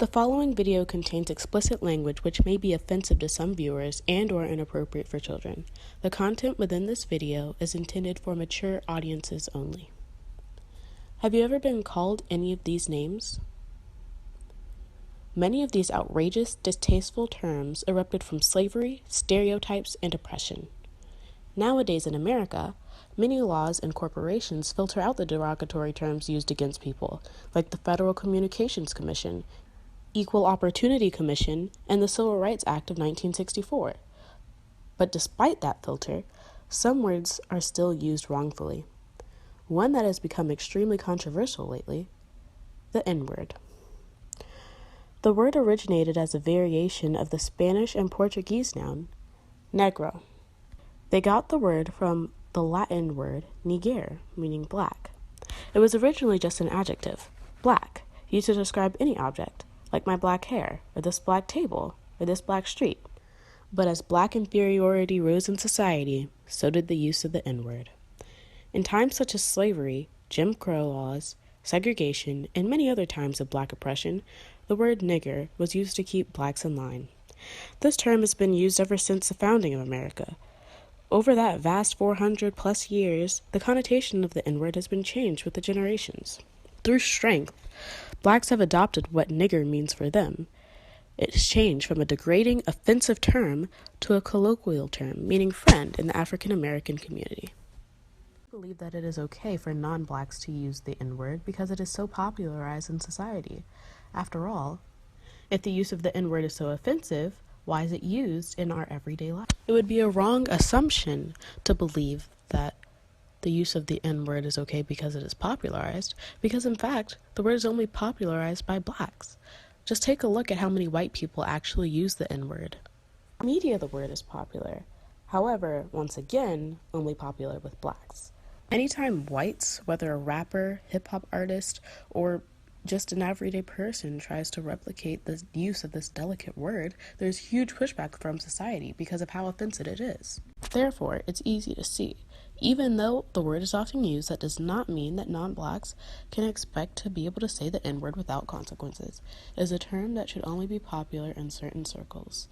The following video contains explicit language which may be offensive to some viewers and/or inappropriate for children. The content within this video is intended for mature audiences only. Have you ever been called any of these names? Many of these outrageous, distasteful terms erupted from slavery, stereotypes, and oppression. Nowadays in America, many laws and corporations filter out the derogatory terms used against people, like the Federal Communications Commission, Equal Opportunity Commission, and the Civil Rights Act of 1964. But despite that filter, some words are still used wrongfully. One that has become extremely controversial lately, the N-word. The word originated as a variation of the Spanish and Portuguese noun, negro. They got the word from the Latin word niger, meaning black. It was originally just an adjective, black, used to describe any object, like my black hair, or this black table, or this black street. But as black inferiority rose in society, so did the use of the N-word. In times such as slavery, Jim Crow laws, segregation, and many other times of black oppression, the word nigger was used to keep blacks in line. This term has been used ever since the founding of America. Over that vast 400 plus years, the connotation of the N-word has been changed with the generations. Through strength, blacks have adopted what nigger means for them. It's changed from a degrading, offensive term to a colloquial term, meaning friend in the African American community. I believe that it is okay for non-blacks to use the N-word because it is so popularized in society. After all, if the use of the N-word is so offensive, why is it used in our everyday life? It would be a wrong assumption to believe that the use of the N-word is okay because it is popularized, because in fact, the word is only popularized by blacks. Just take a look at how many white people actually use the N-word. In media, the word is popular. However, once again, only popular with blacks. Anytime whites, whether a rapper, hip-hop artist, or just an everyday person tries to replicate the use of this delicate word, there's huge pushback from society because of how offensive it is. Therefore, it's easy to see. Even though the word is often used, that does not mean that non-blacks can expect to be able to say the N-word without consequences. It is a term that should only be popular in certain circles.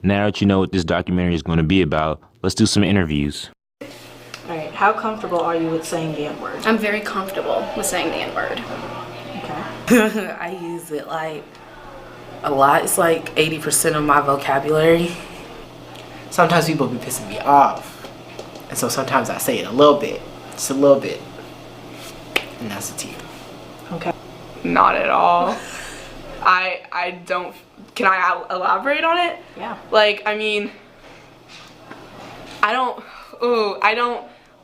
Now that you know what this documentary is going to be about, let's do some interviews. Alright, how comfortable are you with saying the N-word? I'm very comfortable with saying the N-word. Okay. I use it like a lot. It's like 80% of my vocabulary. Sometimes people be pissing me off. And so sometimes I say it a little bit. Just a little bit. And that's the tea. Okay. Not at all. I don't, can I elaborate on it? Yeah. Like, I mean, I don't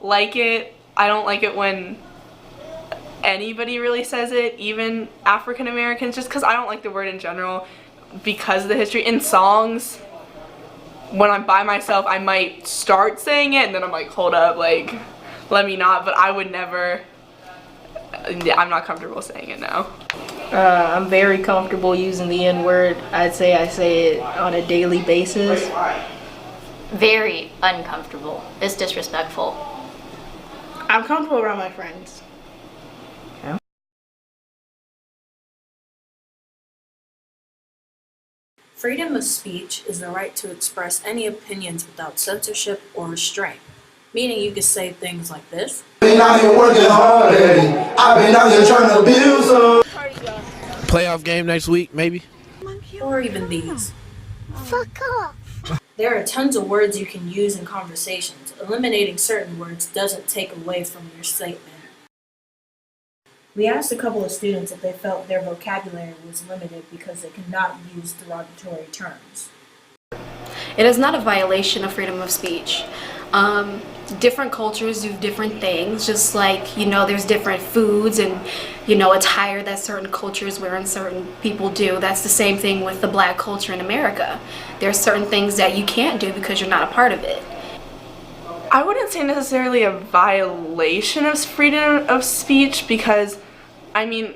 like it. I don't like it when anybody really says it, even African Americans, just because I don't like the word in general because of the history. In songs, when I'm by myself, I might start saying it and then I'm like, hold up, like, let me not, but I would never, I'm not comfortable saying it now. I'm very comfortable using the N-word. I'd say I say it on a daily basis. Very uncomfortable. It's disrespectful. I'm comfortable around my friends. Freedom of speech is the right to express any opinions without censorship or restraint. Meaning you can say things like this. Been out here working hard, I've been out here trying to build some. Playoff game next week, maybe. Or even these. Fuck off. There are tons of words you can use in conversations. Eliminating certain words doesn't take away from your statement. We asked a couple of students if they felt their vocabulary was limited because they could not use derogatory terms. It is not a violation of freedom of speech. Different cultures do different things, just like, there's different foods and, attire that certain cultures wear and certain people do. That's the same thing with the black culture in America. There are certain things that you can't do because you're not a part of it. I wouldn't say necessarily a violation of freedom of speech because, I mean,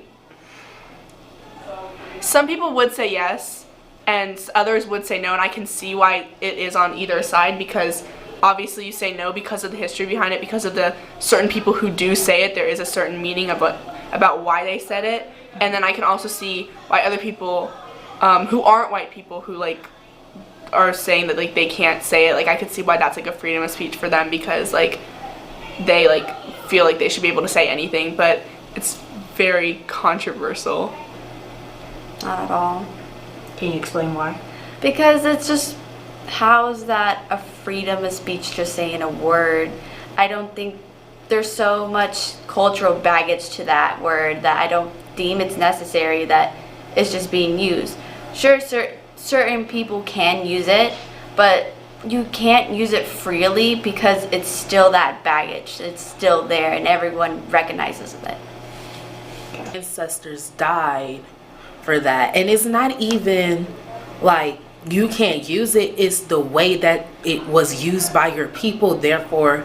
some people would say yes and others would say no, and I can see why it is on either side because obviously you say no because of the history behind it, because of the certain people who do say it, there is a certain meaning of what about why they said it, and then I can also see why other people who aren't white people who like are saying that like they can't say it. Like I could see why that's like a freedom of speech for them, because like they like feel like they should be able to say anything, but it's very controversial. Not at all. Can you explain why? Because it's just, how is that a freedom of speech just saying a word? I don't think there's so much cultural baggage to that word that I don't deem it's necessary that it's just being used. Sure, certain people can use it, but you can't use it freely because it's still that baggage. It's still there and everyone recognizes it. Ancestors died for that, and it's not even like you can't use it, it's the way that it was used by your people, therefore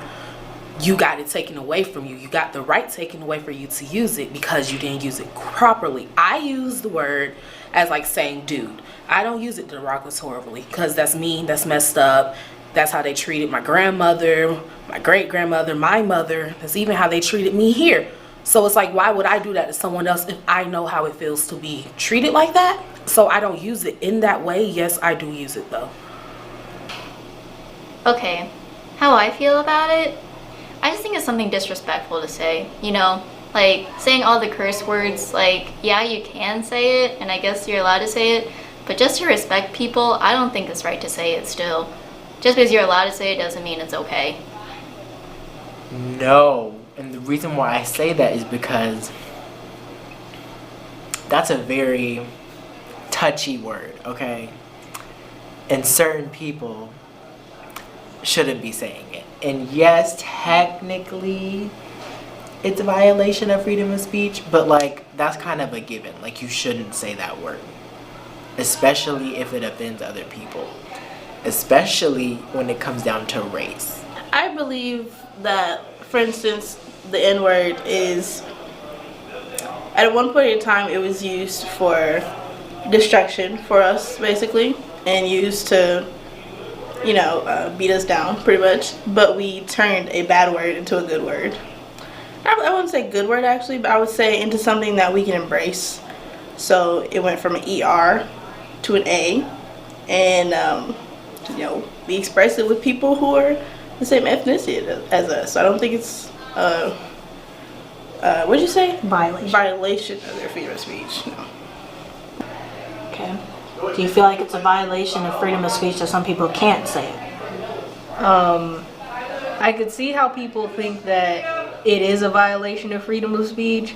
you got it taken away from you. You got the right taken away for you to use it because you didn't use it properly. I use the word as like saying dude. I don't use it derogatorily because that's mean, that's messed up. That's how they treated my grandmother, my great-grandmother, my mother. That's even how they treated me here. So it's like, why would I do that to someone else if I know how it feels to be treated like that? So I don't use it in that way. Yes, I do use it though. Okay, how I feel about it, I just think it's something disrespectful to say, you know? Like, saying all the curse words, like, yeah, you can say it, and I guess you're allowed to say it, but just to respect people, I don't think it's right to say it still. Just because you're allowed to say it doesn't mean it's okay. No, and the reason why I say that is because that's a very touchy word, okay? And certain people shouldn't be saying it. And yes, technically it's a violation of freedom of speech, but like that's kind of a given. Like you shouldn't say that word, especially if it offends other people, especially when it comes down to race. I believe that, for instance, the N-word is, at one point in time, it was used for destruction for us, basically, and used to, you know, beat us down, pretty much. But we turned a bad word into a good word. I wouldn't say good word, actually, but I would say into something that we can embrace. So it went from an ER to an A, and, you know, we express it with people who are the same ethnicity as us. So I don't think it's what'd you say? Violation of their freedom of speech. No. Okay. Do you feel like it's a violation of freedom of speech that some people can't say it? I could see how people think that it is a violation of freedom of speech,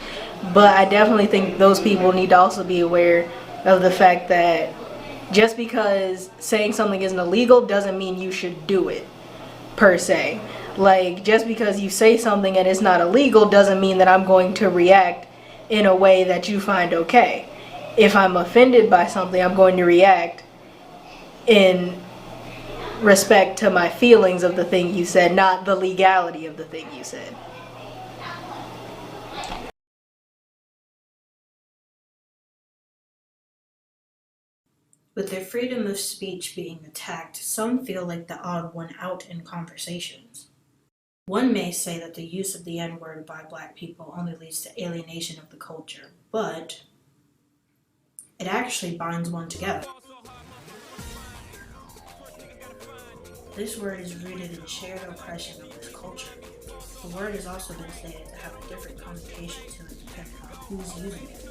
but I definitely think those people need to also be aware of the fact that just because saying something isn't illegal doesn't mean you should do it, per se. Like, just because you say something and it's not illegal doesn't mean that I'm going to react in a way that you find okay. If I'm offended by something, I'm going to react in respect to my feelings of the thing you said, not the legality of the thing you said. With their freedom of speech being attacked, some feel like the odd one out in conversations. One may say that the use of the N-word by Black people only leads to alienation of the culture, but it actually binds one together. This word is rooted in shared oppression of this culture. The word has also been stated to have a different connotation to it depending on who's using it.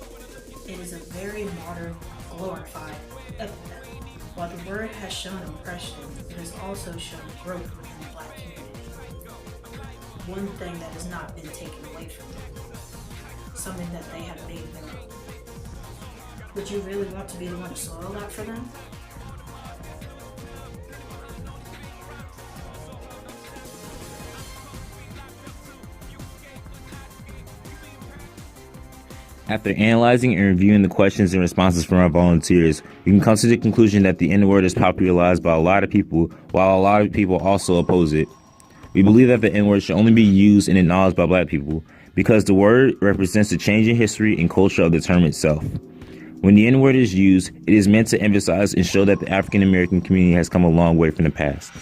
It is a very modern, glorified epithet. While the word has shown oppression, it has also shown growth within the Black community. One thing that has not been taken away from them. Something that they have made their own. Would you really want to be the one to soil that for them? After analyzing and reviewing the questions and responses from our volunteers, we can come to the conclusion that the N-word is popularized by a lot of people, while a lot of people also oppose it. We believe that the N-word should only be used and acknowledged by Black people, because the word represents the change in history and culture of the term itself. When the N-word is used, it is meant to emphasize and show that the African American community has come a long way from the past.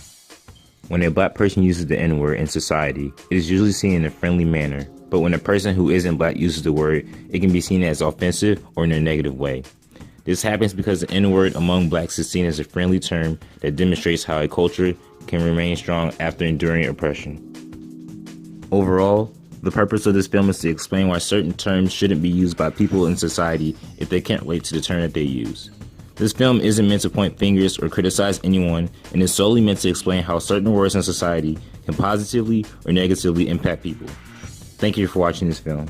When a Black person uses the N-word in society, it is usually seen in a friendly manner, but when a person who isn't black uses the word, it can be seen as offensive or in a negative way. This happens because the N-word among blacks is seen as a friendly term that demonstrates how a culture can remain strong after enduring oppression. Overall, the purpose of this film is to explain why certain terms shouldn't be used by people in society if they can't relate to the term that they use. This film isn't meant to point fingers or criticize anyone, and is solely meant to explain how certain words in society can positively or negatively impact people. Thank you for watching this film.